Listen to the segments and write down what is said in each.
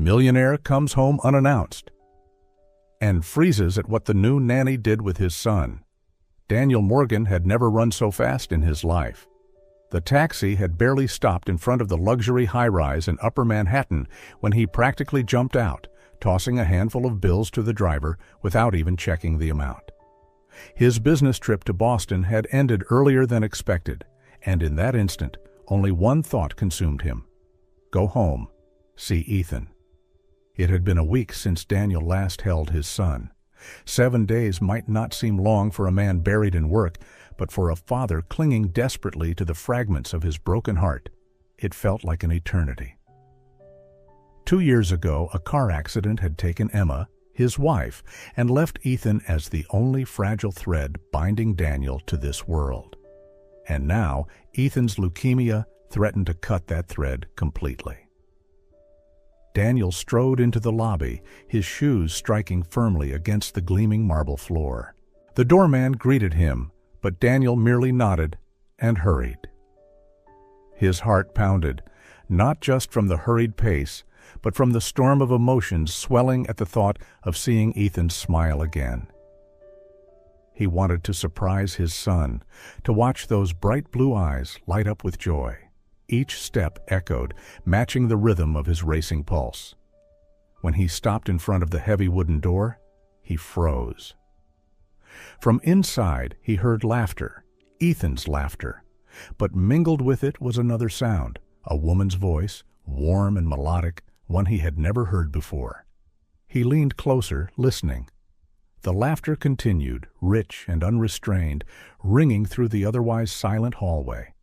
Millionaire comes home unannounced, and freezes at what the new nanny did with his son. Daniel Morgan had never run so fast in his life. The taxi had barely stopped in front of the luxury high-rise in Upper Manhattan when he practically jumped out, tossing a handful of bills to the driver without even checking the amount. His business trip to Boston had ended earlier than expected, and in that instant, only one thought consumed him: go home, see Ethan. It had been a week since Daniel last held his son. 7 days might not seem long for a man buried in work, but for a father clinging desperately to the fragments of his broken heart, it felt like an eternity. 2 years ago, a car accident had taken Emma, his wife, and left Ethan as the only fragile thread binding Daniel to this world. And now, Ethan's leukemia threatened to cut that thread completely. Daniel strode into the lobby, his shoes striking firmly against the gleaming marble floor. The doorman greeted him, but Daniel merely nodded and hurried. His heart pounded, not just from the hurried pace, but from the storm of emotions swelling at the thought of seeing Ethan smile again. He wanted to surprise his son, to watch those bright blue eyes light up with joy. Each step echoed, matching the rhythm of his racing pulse. When he stopped in front of the heavy wooden door, he froze. From inside, he heard laughter, Ethan's laughter, but mingled with it was another sound, a woman's voice, warm and melodic, one he had never heard before. He leaned closer, listening. The laughter continued, rich and unrestrained, ringing through the otherwise silent hallway.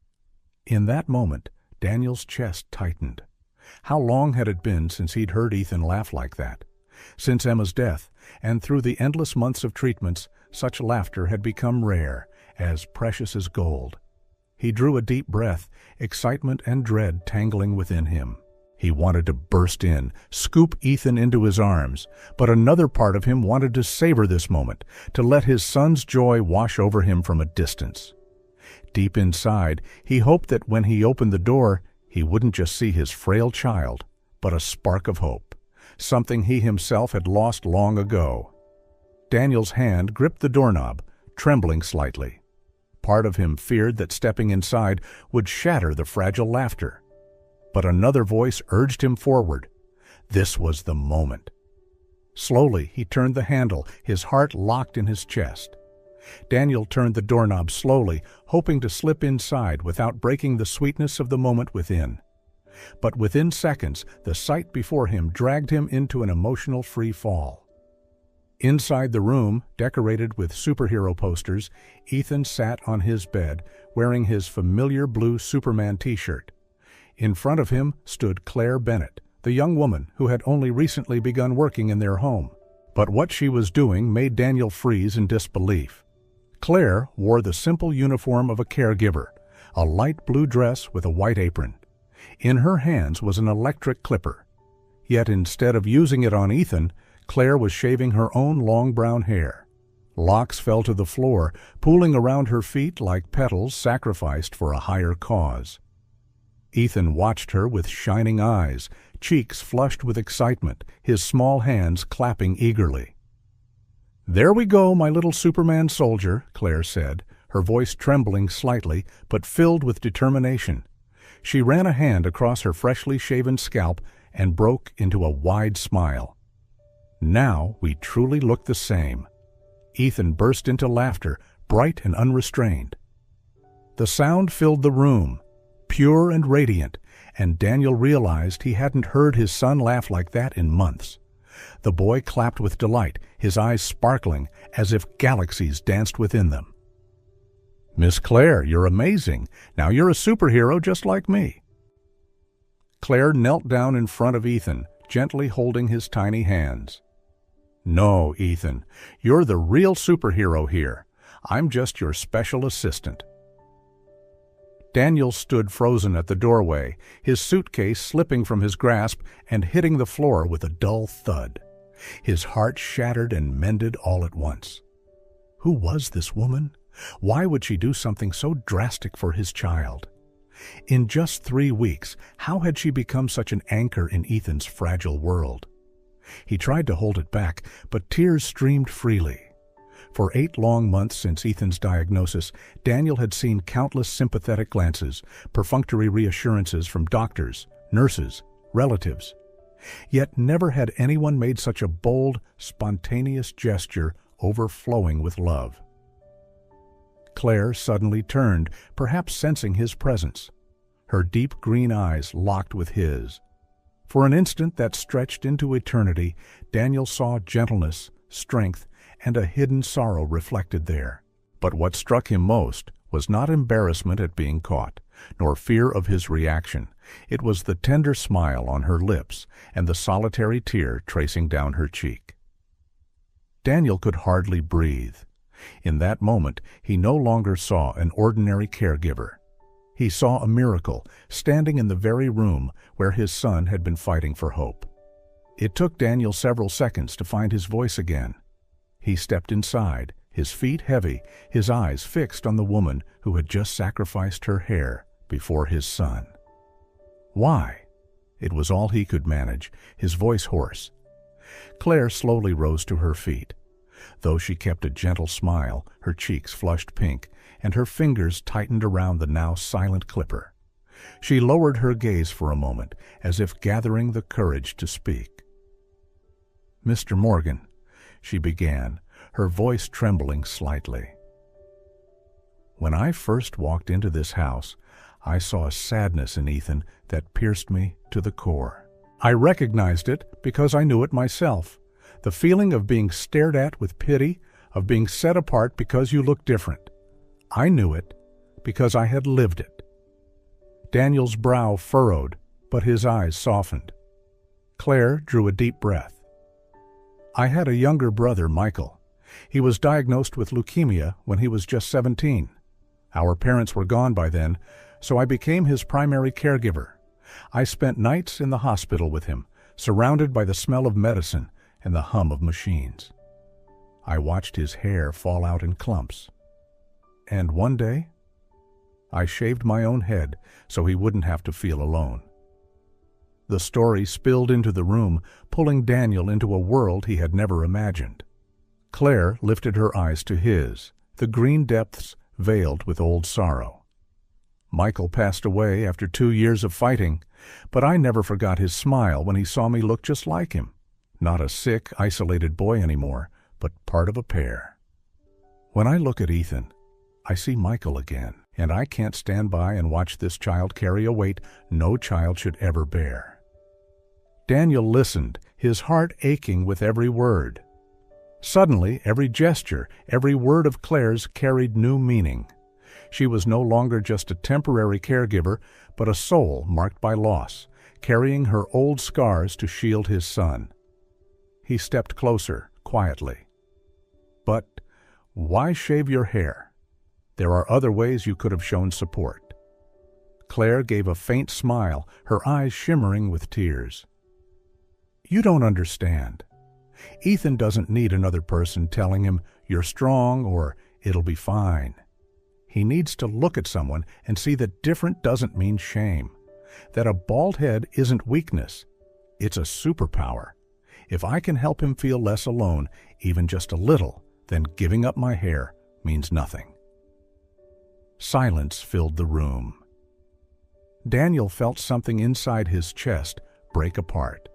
In that moment, Daniel's chest tightened. How long had it been since he'd heard Ethan laugh like that? Since Emma's death, and through the endless months of treatments, such laughter had become rare, as precious as gold. He drew a deep breath, excitement and dread tangling within him. He wanted to burst in, scoop Ethan into his arms, but another part of him wanted to savor this moment, to let his son's joy wash over him from a distance. Deep inside, he hoped that when he opened the door, he wouldn't just see his frail child, but a spark of hope, something he himself had lost long ago. Daniel's hand gripped the doorknob, trembling slightly. Part of him feared that stepping inside would shatter the fragile laughter. But another voice urged him forward. This was the moment. Slowly, he turned the handle, his heart locked in his chest. Daniel turned the doorknob slowly, hoping to slip inside without breaking the sweetness of the moment within. But within seconds, the sight before him dragged him into an emotional free fall. Inside the room, decorated with superhero posters, Ethan sat on his bed, wearing his familiar blue Superman t-shirt. In front of him stood Claire Bennett, the young woman who had only recently begun working in their home. But what she was doing made Daniel freeze in disbelief. Claire wore the simple uniform of a caregiver, a light blue dress with a white apron. In her hands was an electric clipper. Yet instead of using it on Ethan, Claire was shaving her own long brown hair. Locks fell to the floor, pooling around her feet like petals sacrificed for a higher cause. Ethan watched her with shining eyes, cheeks flushed with excitement, his small hands clapping eagerly. "There we go, my little Superman soldier," Claire said, her voice trembling slightly but filled with determination. She ran a hand across her freshly shaven scalp and broke into a wide smile. "Now we truly look the same." Ethan burst into laughter, bright and unrestrained. The sound filled the room, pure and radiant, and Daniel realized he hadn't heard his son laugh like that in months. The boy clapped with delight, his eyes sparkling as if galaxies danced within them. "Miss Claire, you're amazing. Now you're a superhero just like me." Claire knelt down in front of Ethan, gently holding his tiny hands. "No, Ethan, you're the real superhero here. I'm just your special assistant." Daniel stood frozen at the doorway, his suitcase slipping from his grasp and hitting the floor with a dull thud. His heart shattered and mended all at once. Who was this woman? Why would she do something so drastic for his child? In just 3 weeks, how had she become such an anchor in Ethan's fragile world? He tried to hold it back, but tears streamed freely. For 8 long months since Ethan's diagnosis, Daniel had seen countless sympathetic glances, perfunctory reassurances from doctors, nurses, relatives. Yet never had anyone made such a bold, spontaneous gesture overflowing with love. Claire suddenly turned, perhaps sensing his presence. Her deep green eyes locked with his. For an instant that stretched into eternity, Daniel saw gentleness, strength, and a hidden sorrow reflected there. But what struck him most was not embarrassment at being caught, nor fear of his reaction. It was the tender smile on her lips and the solitary tear tracing down her cheek. Daniel could hardly breathe. In that moment, he no longer saw an ordinary caregiver. He saw a miracle, standing in the very room where his son had been fighting for hope. It took Daniel several seconds to find his voice again. He stepped inside, his feet heavy, his eyes fixed on the woman who had just sacrificed her hair before his son. Why? It was all he could manage, his voice hoarse. Claire slowly rose to her feet. Though she kept a gentle smile, her cheeks flushed pink, and her fingers tightened around the now silent clipper. She lowered her gaze for a moment, as if gathering the courage to speak. "Mr. Morgan," she began, her voice trembling slightly. "When I first walked into this house, I saw a sadness in Ethan that pierced me to the core. I recognized it because I knew it myself. The feeling of being stared at with pity, of being set apart because you look different. I knew it because I had lived it." Daniel's brow furrowed, but his eyes softened. Claire drew a deep breath. "I had a younger brother, Michael. He was diagnosed with leukemia when he was just 17. Our parents were gone by then, so I became his primary caregiver. I spent nights in the hospital with him, surrounded by the smell of medicine and the hum of machines. I watched his hair fall out in clumps. And one day, I shaved my own head so he wouldn't have to feel alone." The story spilled into the room, pulling Daniel into a world he had never imagined. Claire lifted her eyes to his, the green depths veiled with old sorrow. "Michael passed away after 2 years of fighting, but I never forgot his smile when he saw me look just like him. Not a sick, isolated boy anymore, but part of a pair. When I look at Ethan, I see Michael again, and I can't stand by and watch this child carry a weight no child should ever bear." Daniel listened, his heart aching with every word. Suddenly, every gesture, every word of Claire's carried new meaning. She was no longer just a temporary caregiver, but a soul marked by loss, carrying her old scars to shield his son. He stepped closer, quietly. "But why shave your hair? There are other ways you could have shown support." Claire gave a faint smile, her eyes shimmering with tears. "You don't understand. Ethan doesn't need another person telling him, 'You're strong,' or 'It'll be fine.' He needs to look at someone and see that different doesn't mean shame, that a bald head isn't weakness. It's a superpower. If I can help him feel less alone, even just a little, then giving up my hair means nothing." Silence filled the room. Daniel felt something inside his chest break apart,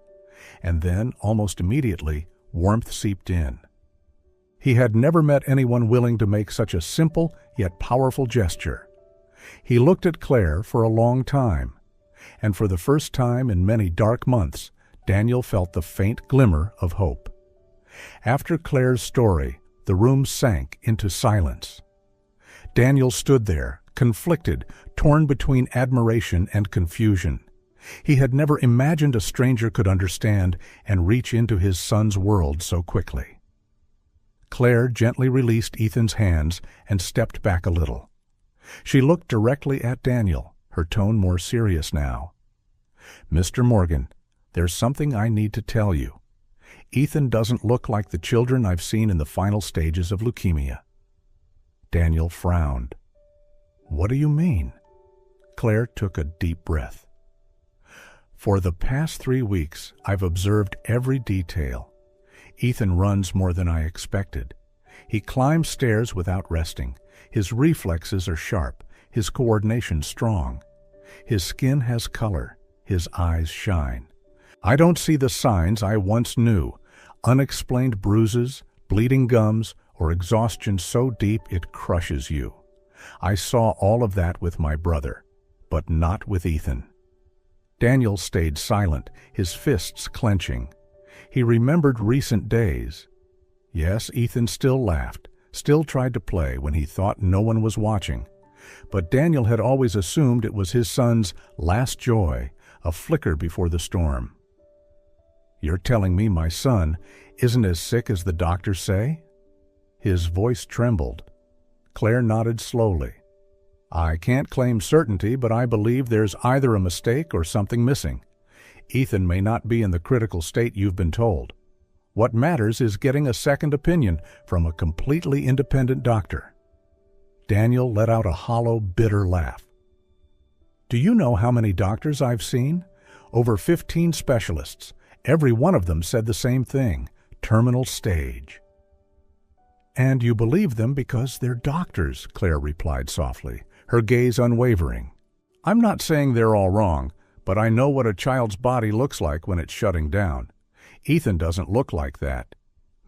and then, almost immediately, warmth seeped in. He had never met anyone willing to make such a simple yet powerful gesture. He looked at Claire for a long time, and for the first time in many dark months, Daniel felt the faint glimmer of hope. After Claire's story, the room sank into silence. Daniel stood there, conflicted, torn between admiration and confusion. He had never imagined a stranger could understand and reach into his son's world so quickly. Claire gently released Ethan's hands and stepped back a little. She looked directly at Daniel, her tone more serious now. "Mr. Morgan, there's something I need to tell you. Ethan doesn't look like the children I've seen in the final stages of leukemia." Daniel frowned. "What do you mean?" Claire took a deep breath. For the past 3 weeks, I've observed every detail. Ethan runs more than I expected. He climbs stairs without resting. His reflexes are sharp, his coordination strong. His skin has color, his eyes shine. I don't see the signs I once knew, unexplained bruises, bleeding gums, or exhaustion so deep it crushes you. I saw all of that with my brother, but not with Ethan. Daniel stayed silent, his fists clenching. He remembered recent days. Yes, Ethan still laughed, still tried to play when he thought no one was watching. But Daniel had always assumed it was his son's last joy, a flicker before the storm. "You're telling me my son isn't as sick as the doctors say?" His voice trembled. Claire nodded slowly. "I can't claim certainty, but I believe there's either a mistake or something missing. Ethan may not be in the critical state you've been told. What matters is getting a second opinion from a completely independent doctor." Daniel let out a hollow, bitter laugh. "Do you know how many doctors I've seen? Over 15 specialists. Every one of them said the same thing: terminal stage." "And you believe them because they're doctors," Claire replied softly, her gaze unwavering. "I'm not saying they're all wrong, but I know what a child's body looks like when it's shutting down. Ethan doesn't look like that.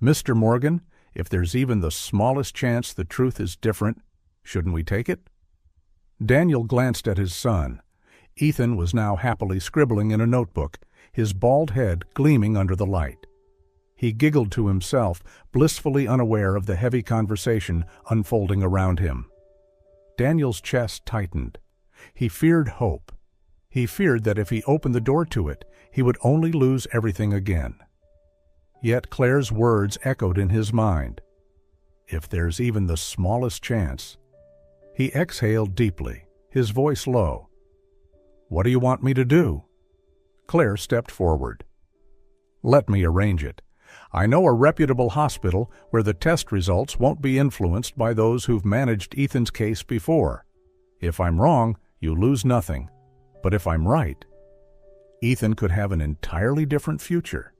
Mr. Morgan, if there's even the smallest chance the truth is different, shouldn't we take it?" Daniel glanced at his son. Ethan was now happily scribbling in a notebook, his bald head gleaming under the light. He giggled to himself, blissfully unaware of the heavy conversation unfolding around him. Daniel's chest tightened. He feared hope. He feared that if he opened the door to it, he would only lose everything again. Yet Claire's words echoed in his mind. If there's even the smallest chance. He exhaled deeply, his voice low. "What do you want me to do?" Claire stepped forward. "Let me arrange it. I know a reputable hospital where the test results won't be influenced by those who've managed Ethan's case before. If I'm wrong, you lose nothing. But if I'm right, Ethan could have an entirely different future."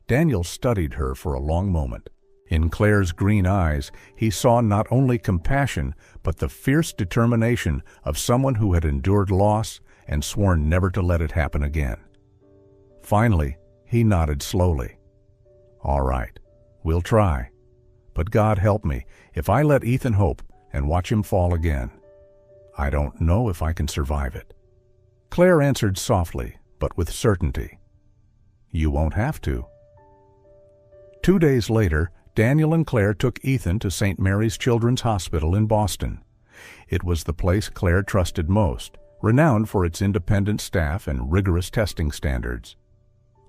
Daniel studied her for a long moment. In Claire's green eyes, he saw not only compassion, but the fierce determination of someone who had endured loss and sworn never to let it happen again. Finally, he nodded slowly. "All right, we'll try. But God help me if I let Ethan hope and watch him fall again. I don't know if I can survive it." Claire answered softly, but with certainty. "You won't have to." 2 days later, Daniel and Claire took Ethan to St. Mary's Children's Hospital in Boston. It was the place Claire trusted most, renowned for its independent staff and rigorous testing standards.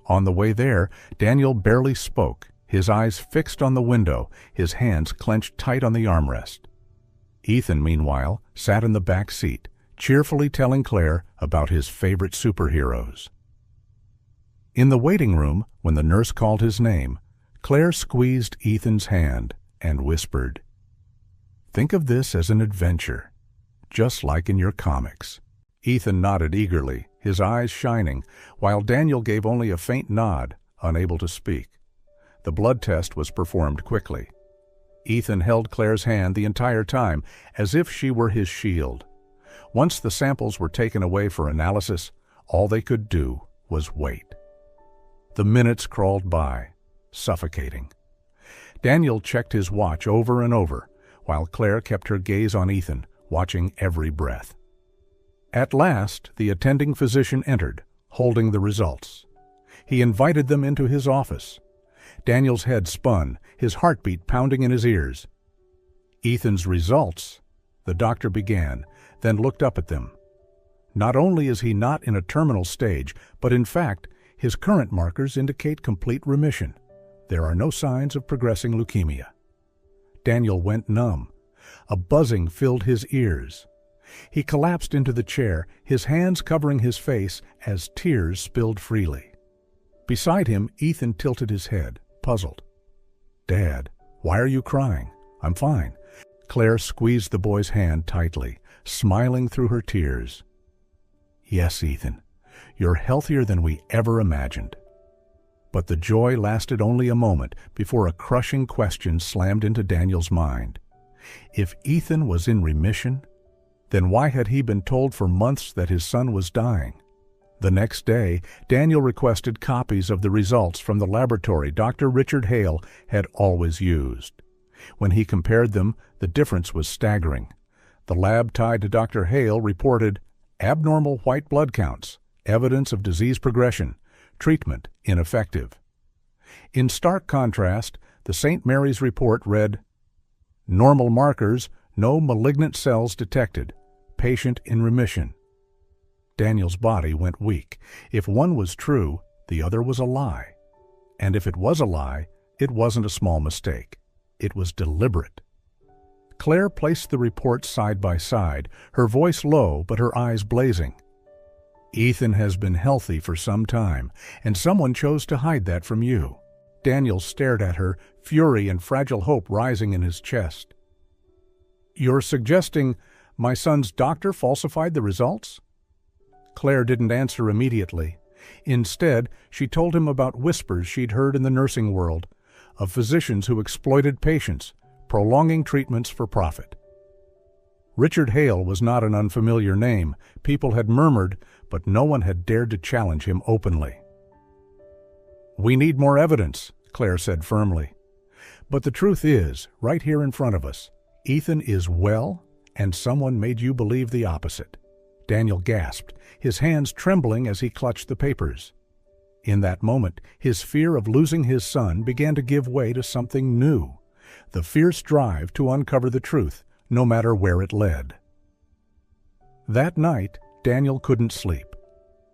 On the way there, Daniel barely spoke, his eyes fixed on the window, his hands clenched tight on the armrest. Ethan, meanwhile, sat in the back seat, cheerfully telling Claire about his favorite superheroes. In the waiting room, when the nurse called his name, Claire squeezed Ethan's hand and whispered, "Think of this as an adventure, just like in your comics." Ethan nodded eagerly, his eyes shining, while Daniel gave only a faint nod, unable to speak. The blood test was performed quickly. Ethan held Claire's hand the entire time, as if she were his shield. Once the samples were taken away for analysis, all they could do was wait. The minutes crawled by, suffocating. Daniel checked his watch over and over, while Claire kept her gaze on Ethan, watching every breath. At last, the attending physician entered, holding the results. He invited them into his office. Daniel's head spun, his heartbeat pounding in his ears. "Ethan's results," the doctor began, then looked up at them. "Not only is he not in a terminal stage, but in fact, his current markers indicate complete remission. There are no signs of progressing leukemia." Daniel went numb. A buzzing filled his ears. He collapsed into the chair, his hands covering his face as tears spilled freely. Beside him, Ethan tilted his head, puzzled. "Dad, why are you crying? I'm fine." Claire squeezed the boy's hand tightly, smiling through her tears. "Yes, Ethan, you're healthier than we ever imagined." But the joy lasted only a moment before a crushing question slammed into Daniel's mind. If Ethan was in remission, then why had he been told for months that his son was dying? The next day, Daniel requested copies of the results from the laboratory Dr. Richard Hale had always used. When he compared them, the difference was staggering. The lab tied to Dr. Hale reported abnormal white blood counts, evidence of disease progression, treatment ineffective. In stark contrast, the St. Mary's report read, normal markers, no malignant cells detected, patient in remission. Daniel's body went weak. If one was true, the other was a lie. And if it was a lie, it wasn't a small mistake. It was deliberate. Claire placed the reports side by side, her voice low but her eyes blazing. Ethan has been healthy for some time, and someone chose to hide that from you. Daniel stared at her, fury and fragile hope rising in his chest. You're suggesting my son's doctor falsified the results? Claire didn't answer immediately. Instead, she told him about whispers she'd heard in the nursing world, of physicians who exploited patients, prolonging treatments for profit. Richard Hale was not an unfamiliar name. People had murmured, but no one had dared to challenge him openly. We need more evidence, Claire said firmly. But the truth is, right here in front of us, Ethan is well, and someone made you believe the opposite. Daniel gasped, his hands trembling as he clutched the papers. In that moment, his fear of losing his son began to give way to something new, the fierce drive to uncover the truth, no matter where it led. That night, Daniel couldn't sleep.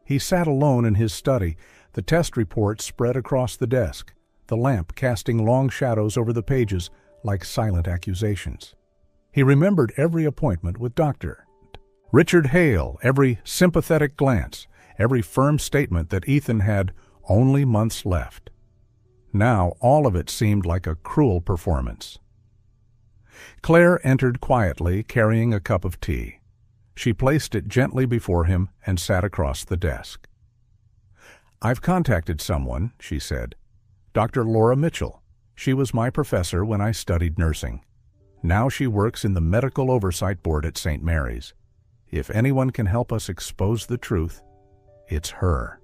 He sat alone in his study, the test reports spread across the desk, the lamp casting long shadows over the pages like silent accusations. He remembered every appointment with Dr. Richard Hale, every sympathetic glance, every firm statement that Ethan had only months left. Now all of it seemed like a cruel performance. Claire entered quietly, carrying a cup of tea. She placed it gently before him and sat across the desk. I've contacted someone, she said. Dr. Laura Mitchell. She was my professor when I studied nursing. Now she works in the Medical Oversight Board at St. Mary's. If anyone can help us expose the truth, it's her.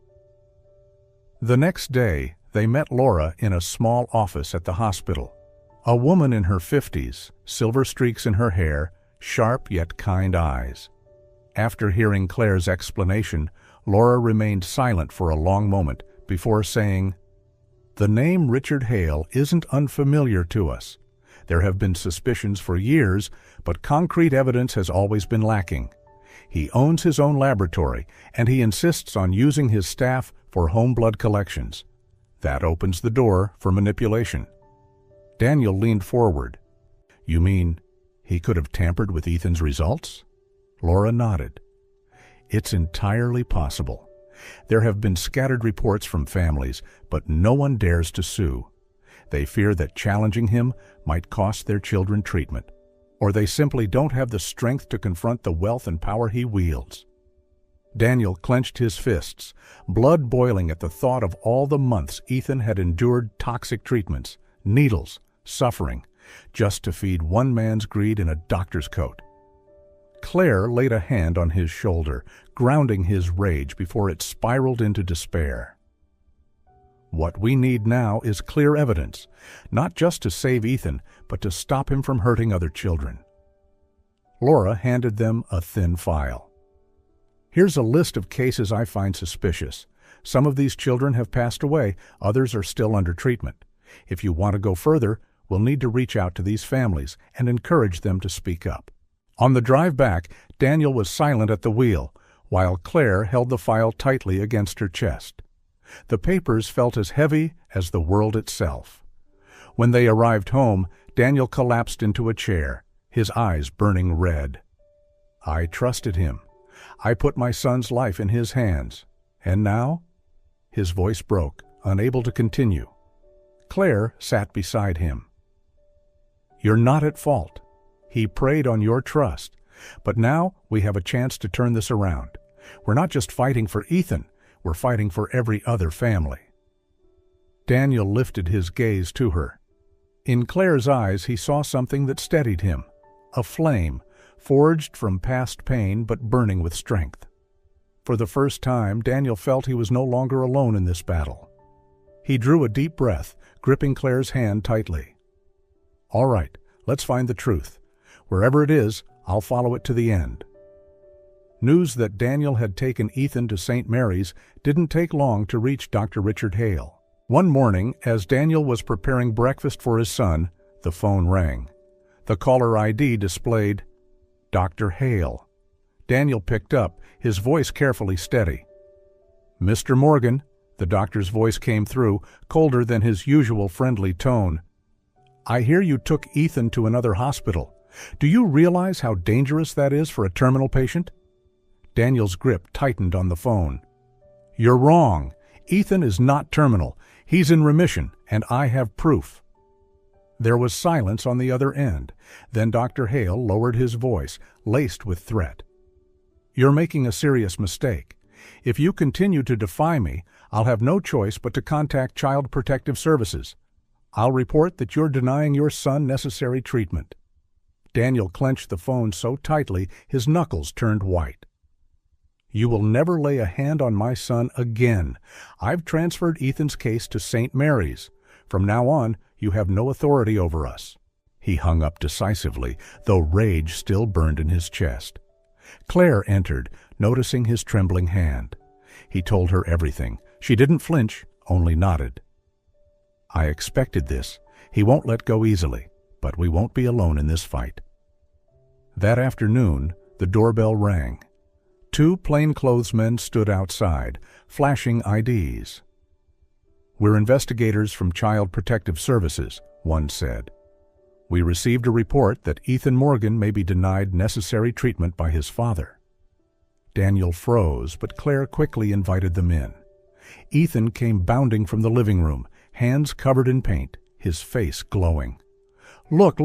The next day, they met Laura in a small office at the hospital. A woman in her 50s, silver streaks in her hair, sharp yet kind eyes. After hearing Claire's explanation, Laura remained silent for a long moment before saying, The name Richard Hale isn't unfamiliar to us. There have been suspicions for years, but concrete evidence has always been lacking. He owns his own laboratory, and he insists on using his staff for home blood collections. That opens the door for manipulation. Daniel leaned forward. You mean he could have tampered with Ethan's results? Laura nodded. It's entirely possible. There have been scattered reports from families, but no one dares to sue. They fear that challenging him might cost their children treatment, or they simply don't have the strength to confront the wealth and power he wields. Daniel clenched his fists, blood boiling at the thought of all the months Ethan had endured toxic treatments, needles, suffering, just to feed one man's greed in a doctor's coat. Claire laid a hand on his shoulder, grounding his rage before it spiraled into despair. What we need now is clear evidence, not just to save Ethan, but to stop him from hurting other children. Laura handed them a thin file. Here's a list of cases I find suspicious. Some of these children have passed away, others are still under treatment. If you want to go further, we'll need to reach out to these families and encourage them to speak up. On the drive back, Daniel was silent at the wheel, while Claire held the file tightly against her chest. The papers felt as heavy as the world itself. When they arrived home, Daniel collapsed into a chair, his eyes burning red. I trusted him. I put my son's life in his hands. And now? His voice broke, unable to continue. Claire sat beside him. You're not at fault. He preyed on your trust, But now we have a chance to turn this around. We're not just fighting for Ethan, we're fighting for every other family." Daniel lifted his gaze to her. In Claire's eyes he saw something that steadied him, a flame, forged from past pain but burning with strength. For the first time, Daniel felt he was no longer alone in this battle. He drew a deep breath, gripping Claire's hand tightly. "All right, let's find the truth. Wherever it is, I'll follow it to the end." News that Daniel had taken Ethan to St. Mary's didn't take long to reach Dr. Richard Hale. One morning, as Daniel was preparing breakfast for his son, the phone rang. The caller ID displayed Dr. Hale. Daniel picked up, his voice carefully steady. "Mr. Morgan," the doctor's voice came through, colder than his usual friendly tone. "I hear you took Ethan to another hospital. Do you realize how dangerous that is for a terminal patient?" Daniel's grip tightened on the phone. "You're wrong. Ethan is not terminal. He's in remission, and I have proof." There was silence on the other end. Then Dr. Hale lowered his voice, laced with threat. "You're making a serious mistake. If you continue to defy me, I'll have no choice but to contact Child Protective Services. I'll report that you're denying your son necessary treatment." Daniel clenched the phone so tightly his knuckles turned white. "You will never lay a hand on my son again. I've transferred Ethan's case to St. Mary's. From now on, you have no authority over us." He hung up decisively, though rage still burned in his chest. Claire entered, noticing his trembling hand. He told her everything. She didn't flinch, only nodded. "I expected this. He won't let go easily, but we won't be alone in this fight." That afternoon, the doorbell rang. 2 plainclothesmen stood outside, flashing IDs. "We're investigators from Child Protective Services," one said. "We received a report that Ethan Morgan may be denied necessary treatment by his father." Daniel froze, but Claire quickly invited them in. Ethan came bounding from the living room, hands covered in paint, his face glowing. Look,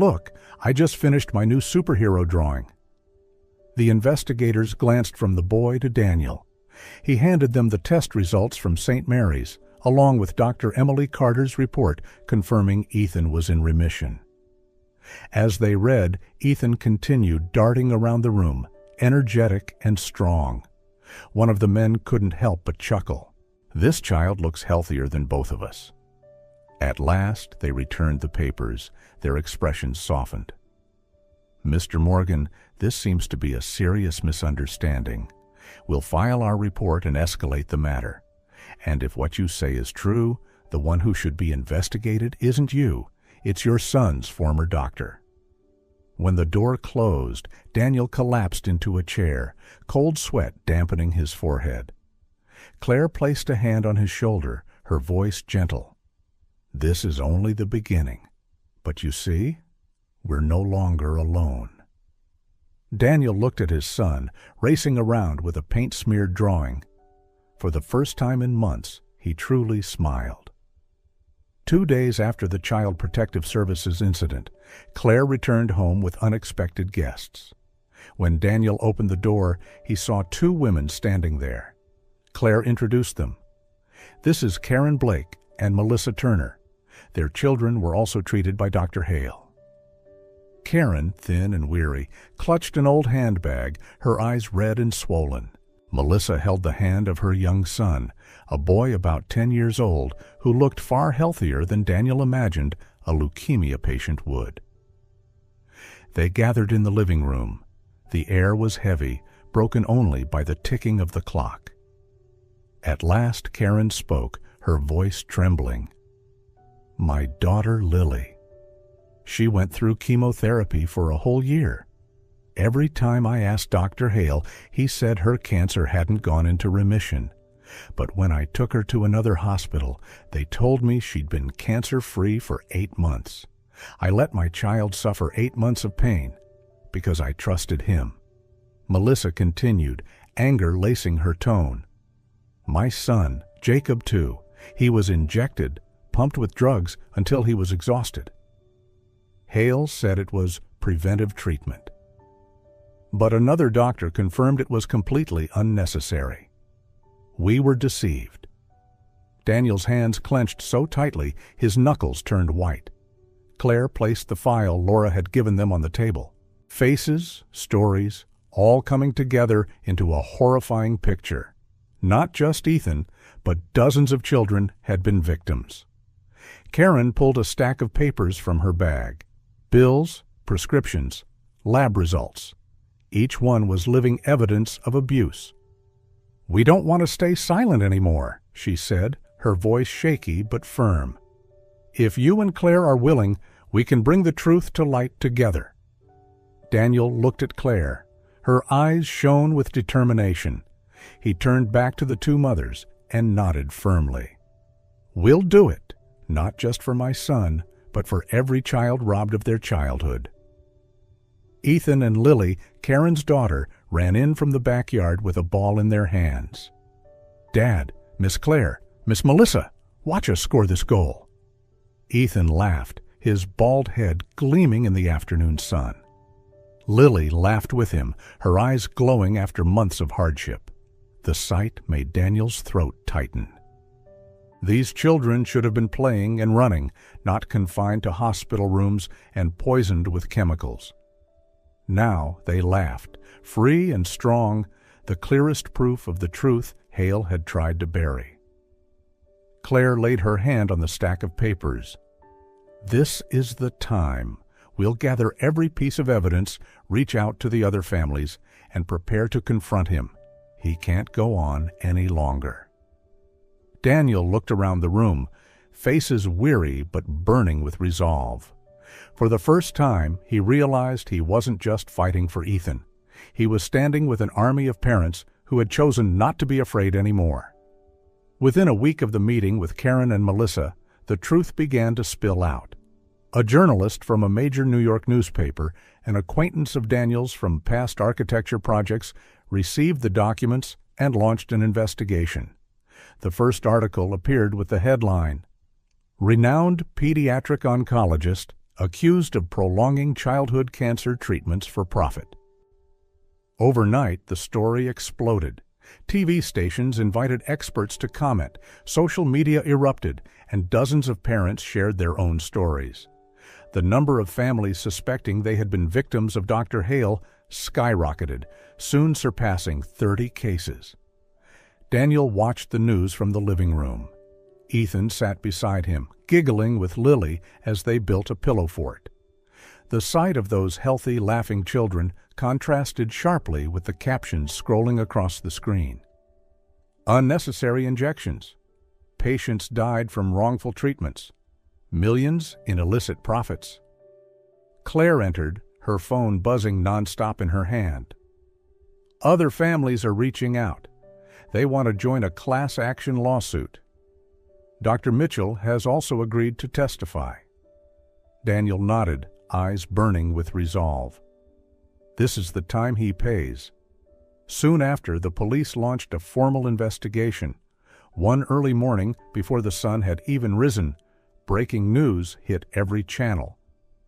I just finished my new superhero drawing." The investigators glanced from the boy to Daniel. He handed them the test results from St. Mary's, along with Dr. Emily Carter's report confirming Ethan was in remission. As they read, Ethan continued darting around the room, energetic and strong. One of the men couldn't help but chuckle. "This child looks healthier than both of us." At last they returned the papers, their expressions softened. "Mr. Morgan, this seems to be a serious misunderstanding. We'll file our report and escalate the matter. And if what you say is true, the one who should be investigated isn't you, it's your son's former doctor." When the door closed, Daniel collapsed into a chair, cold sweat dampening his forehead. Claire placed a hand on his shoulder, her voice gentle. "This is only the beginning. But you see, we're no longer alone." Daniel looked at his son, racing around with a paint-smeared drawing. For the first time in months, he truly smiled. 2 days after the Child Protective Services incident, Claire returned home with unexpected guests. When Daniel opened the door, he saw 2 women standing there. Claire introduced them. "This is Karen Blake and Melissa Turner. Their children were also treated by Dr. Hale." Karen, thin and weary, clutched an old handbag, her eyes red and swollen. Melissa held the hand of her young son, a boy about 10 years old who looked far healthier than Daniel imagined a leukemia patient would. They gathered in the living room. The air was heavy, broken only by the ticking of the clock. At last Karen spoke, her voice trembling. "My daughter Lily. She went through chemotherapy for a whole year. Every time I asked Dr. Hale, he said her cancer hadn't gone into remission. But when I took her to another hospital, they told me she'd been cancer-free for 8 months. I let my child suffer 8 months of pain because I trusted him." Melissa continued, anger lacing her tone. "My son, Jacob too, he was injected, pumped with drugs until he was exhausted. Hale said it was preventive treatment." But another doctor confirmed it was completely unnecessary. We were deceived. Daniel's hands clenched so tightly his knuckles turned white. Claire placed the file Laura had given them on the table. Faces, stories, all coming together into a horrifying picture. Not just Ethan, but dozens of children had been victims. Karen pulled a stack of papers from her bag. Bills, prescriptions, lab results. Each one was living evidence of abuse. "We don't want to stay silent anymore," she said, her voice shaky but firm. "If you and Claire are willing, we can bring the truth to light together." Daniel looked at Claire. Her eyes shone with determination. He turned back to the two mothers and nodded firmly. "We'll do it, not just for my son, but for every child robbed of their childhood." Ethan and Lily, Karen's daughter, ran in from the backyard with a ball in their hands. "Dad, Miss Claire, Miss Melissa, watch us score this goal." Ethan laughed, his bald head gleaming in the afternoon sun. Lily laughed with him, her eyes glowing after months of hardship. The sight made Daniel's throat tighten. These children should have been playing and running, not confined to hospital rooms and poisoned with chemicals. Now they laughed, free and strong, the clearest proof of the truth Hale had tried to bury. Claire laid her hand on the stack of papers. "This is the time. We'll gather every piece of evidence, reach out to the other families, and prepare to confront him. He can't go on any longer." Daniel looked around the room, faces weary but burning with resolve. For the first time, he realized he wasn't just fighting for Ethan. He was standing with an army of parents who had chosen not to be afraid anymore. Within a week of the meeting with Karen and Melissa, the truth began to spill out. A journalist from a major New York newspaper, an acquaintance of Daniel's from past architecture projects, received the documents and launched an investigation. The first article appeared with the headline, "Renowned Pediatric Oncologist Accused of Prolonging Childhood Cancer Treatments for Profit." Overnight, the story exploded. TV stations invited experts to comment, social media erupted, and dozens of parents shared their own stories. The number of families suspecting they had been victims of Dr. Hale skyrocketed, soon surpassing 30 cases. Daniel watched the news from the living room. Ethan sat beside him, giggling with Lily as they built a pillow fort. The sight of those healthy, laughing children contrasted sharply with the captions scrolling across the screen. "Unnecessary injections. Patients died from wrongful treatments. Millions in illicit profits." Claire entered, her phone buzzing nonstop in her hand. "Other families are reaching out. They want to join a class action lawsuit. Dr. Mitchell has also agreed to testify." Daniel nodded, eyes burning with resolve. This is the time he pays. Soon after, the police launched a formal investigation. One early morning, before the sun had even risen, breaking news hit every channel.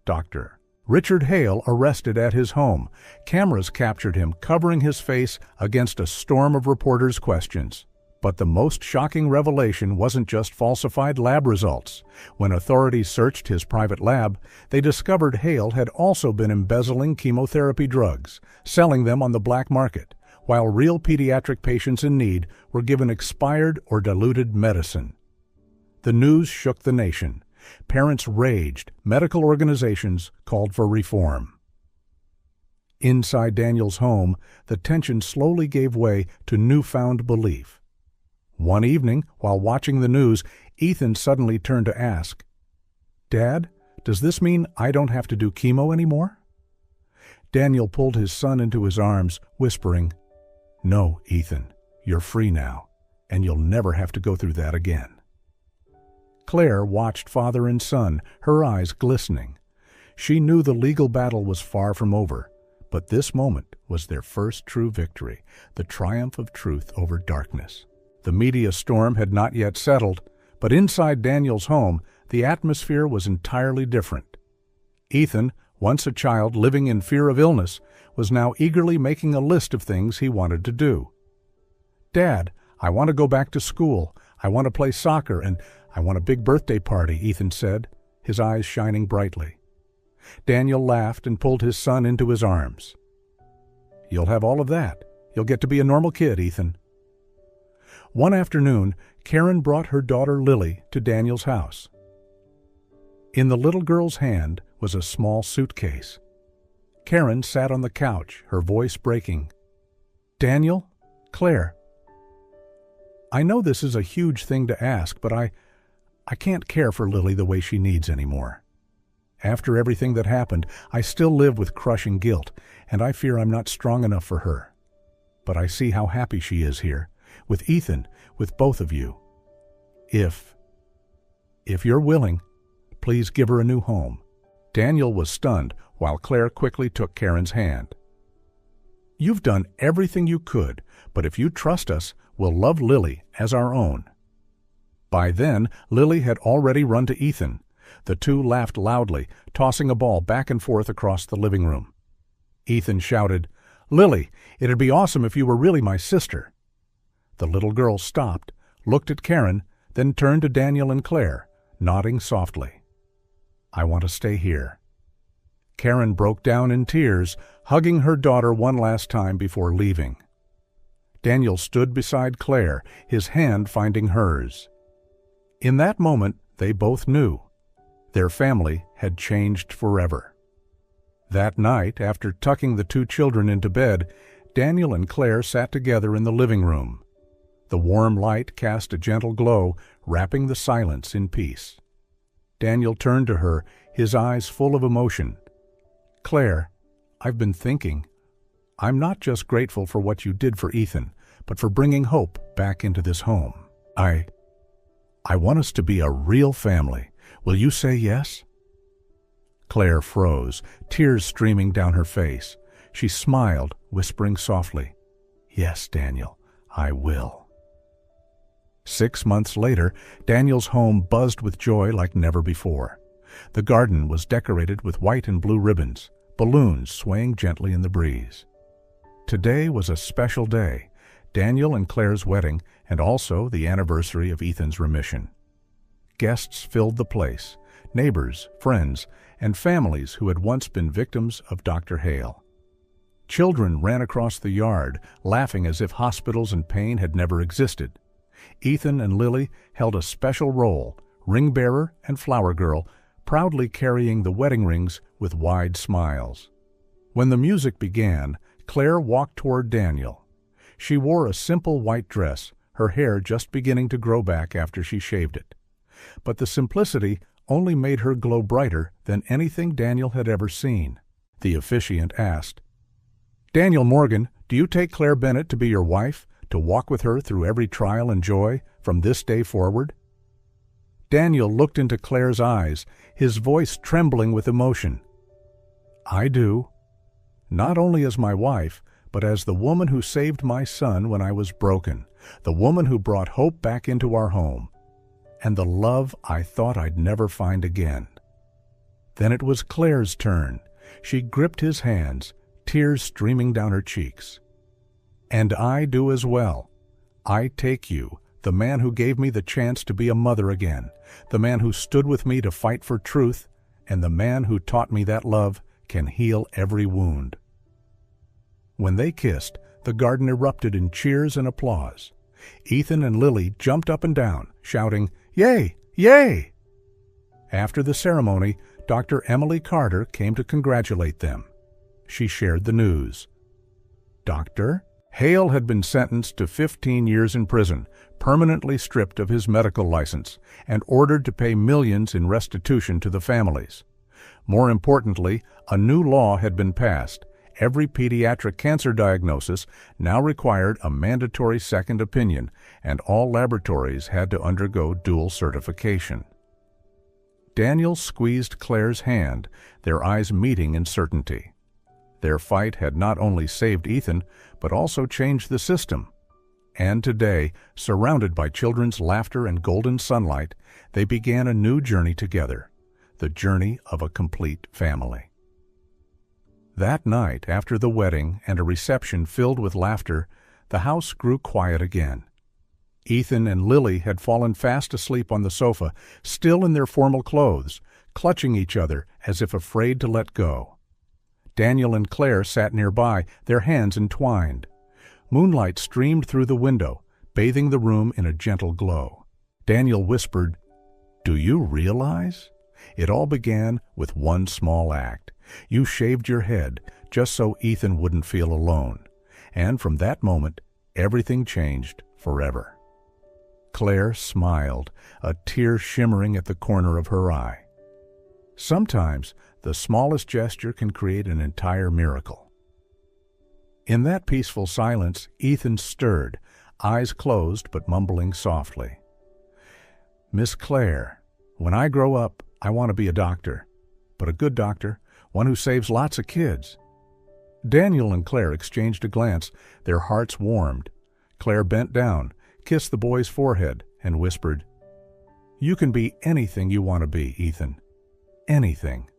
Dr. Richard Hale arrested at his home. Cameras captured him covering his face against a storm of reporters' questions. But the most shocking revelation wasn't just falsified lab results. When authorities searched his private lab, they discovered Hale had also been embezzling chemotherapy drugs, selling them on the black market, while real pediatric patients in need were given expired or diluted medicine. The news shook the nation. Parents raged. Medical organizations called for reform. Inside Daniel's home, the tension slowly gave way to newfound belief. One evening, while watching the news, Ethan suddenly turned to ask, "Dad, does this mean I don't have to do chemo anymore?" Daniel pulled his son into his arms, whispering, "No, Ethan, you're free now, and you'll never have to go through that again." Claire watched father and son, her eyes glistening. She knew the legal battle was far from over, but this moment was their first true victory, the triumph of truth over darkness. The media storm had not yet settled, but inside Daniel's home, the atmosphere was entirely different. Ethan, once a child living in fear of illness, was now eagerly making a list of things he wanted to do. "Dad, I want to go back to school. I want to play soccer, and I want a big birthday party," Ethan said, his eyes shining brightly. Daniel laughed and pulled his son into his arms. "You'll have all of that. You'll get to be a normal kid, Ethan." One afternoon, Karen brought her daughter Lily to Daniel's house. In the little girl's hand was a small suitcase. Karen sat on the couch, her voice breaking. "Daniel, Claire, I know this is a huge thing to ask, but I can't care for Lily the way she needs anymore. After everything that happened, I still live with crushing guilt, and I fear I'm not strong enough for her. But I see how happy she is here, with Ethan, with both of you. If you're willing, please give her a new home." Daniel was stunned while Claire quickly took Karen's hand. "You've done everything you could, but if you trust us, we'll love Lily as our own." By then, Lily had already run to Ethan. The two laughed loudly, tossing a ball back and forth across the living room. Ethan shouted, "Lily, it'd be awesome if you were really my sister." The little girl stopped, looked at Karen, then turned to Daniel and Claire, nodding softly. "I want to stay here." Karen broke down in tears, hugging her daughter one last time before leaving. Daniel stood beside Claire, his hand finding hers. In that moment, they both knew. Their family had changed forever. That night, after tucking the two children into bed, Daniel and Claire sat together in the living room. The warm light cast a gentle glow, wrapping the silence in peace. Daniel turned to her, his eyes full of emotion. "Claire, I've been thinking. I'm not just grateful for what you did for Ethan, but for bringing hope back into this home. I want us to be a real family. Will you say yes?" Claire froze, tears streaming down her face. She smiled, whispering softly, "Yes, Daniel, I will." 6 months later, Daniel's home buzzed with joy like never before. The garden was decorated with white and blue ribbons, balloons swaying gently in the breeze. Today was a special day, Daniel and Claire's wedding, and also the anniversary of Ethan's remission. Guests filled the place, neighbors, friends, and families who had once been victims of Dr. Hale. Children ran across the yard, laughing as if hospitals and pain had never existed. Ethan and Lily held a special role, ring bearer and flower girl, proudly carrying the wedding rings with wide smiles. When the music began, Claire walked toward Daniel. She wore a simple white dress, her hair just beginning to grow back after she shaved it. But the simplicity only made her glow brighter than anything Daniel had ever seen. The officiant asked, "Daniel Morgan, do you take Claire Bennett to be your wife, to walk with her through every trial and joy from this day forward?" Daniel looked into Claire's eyes, his voice trembling with emotion. "I do. Not only as my wife, but as the woman who saved my son when I was broken, the woman who brought hope back into our home, and the love I thought I'd never find again." Then it was Claire's turn. She gripped his hands, tears streaming down her cheeks. "And I do as well. I take you, the man who gave me the chance to be a mother again, the man who stood with me to fight for truth, and the man who taught me that love can heal every wound." When they kissed, the garden erupted in cheers and applause. Ethan and Lily jumped up and down, shouting, "Yay! Yay!" After the ceremony, Dr. Emily Carter came to congratulate them. She shared the news. "Doctor, Hale had been sentenced to 15 years in prison, permanently stripped of his medical license, and ordered to pay millions in restitution to the families. More importantly, a new law had been passed. Every pediatric cancer diagnosis now required a mandatory second opinion, and all laboratories had to undergo dual certification." Daniel squeezed Claire's hand, their eyes meeting in certainty. Their fight had not only saved Ethan, but also changed the system. And today, surrounded by children's laughter and golden sunlight, they began a new journey together, the journey of a complete family. That night, after the wedding and a reception filled with laughter, the house grew quiet again. Ethan and Lily had fallen fast asleep on the sofa, still in their formal clothes, clutching each other as if afraid to let go. Daniel and Claire sat nearby, their hands entwined. Moonlight streamed through the window, bathing the room in a gentle glow. Daniel whispered, "Do you realize? It all began with one small act. You shaved your head just so Ethan wouldn't feel alone. And from that moment, everything changed forever." Claire smiled, a tear shimmering at the corner of her eye. Sometimes, the smallest gesture can create an entire miracle. In that peaceful silence, Ethan stirred, eyes closed but mumbling softly. "Miss Claire, when I grow up, I want to be a doctor, but a good doctor, one who saves lots of kids." Daniel and Claire exchanged a glance, their hearts warmed. Claire bent down, kissed the boy's forehead, and whispered, "You can be anything you want to be, Ethan. Anything."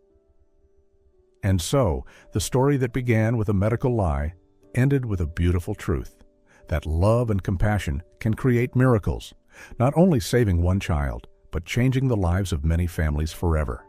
And so, the story that began with a medical lie ended with a beautiful truth, that love and compassion can create miracles, not only saving one child, but changing the lives of many families forever.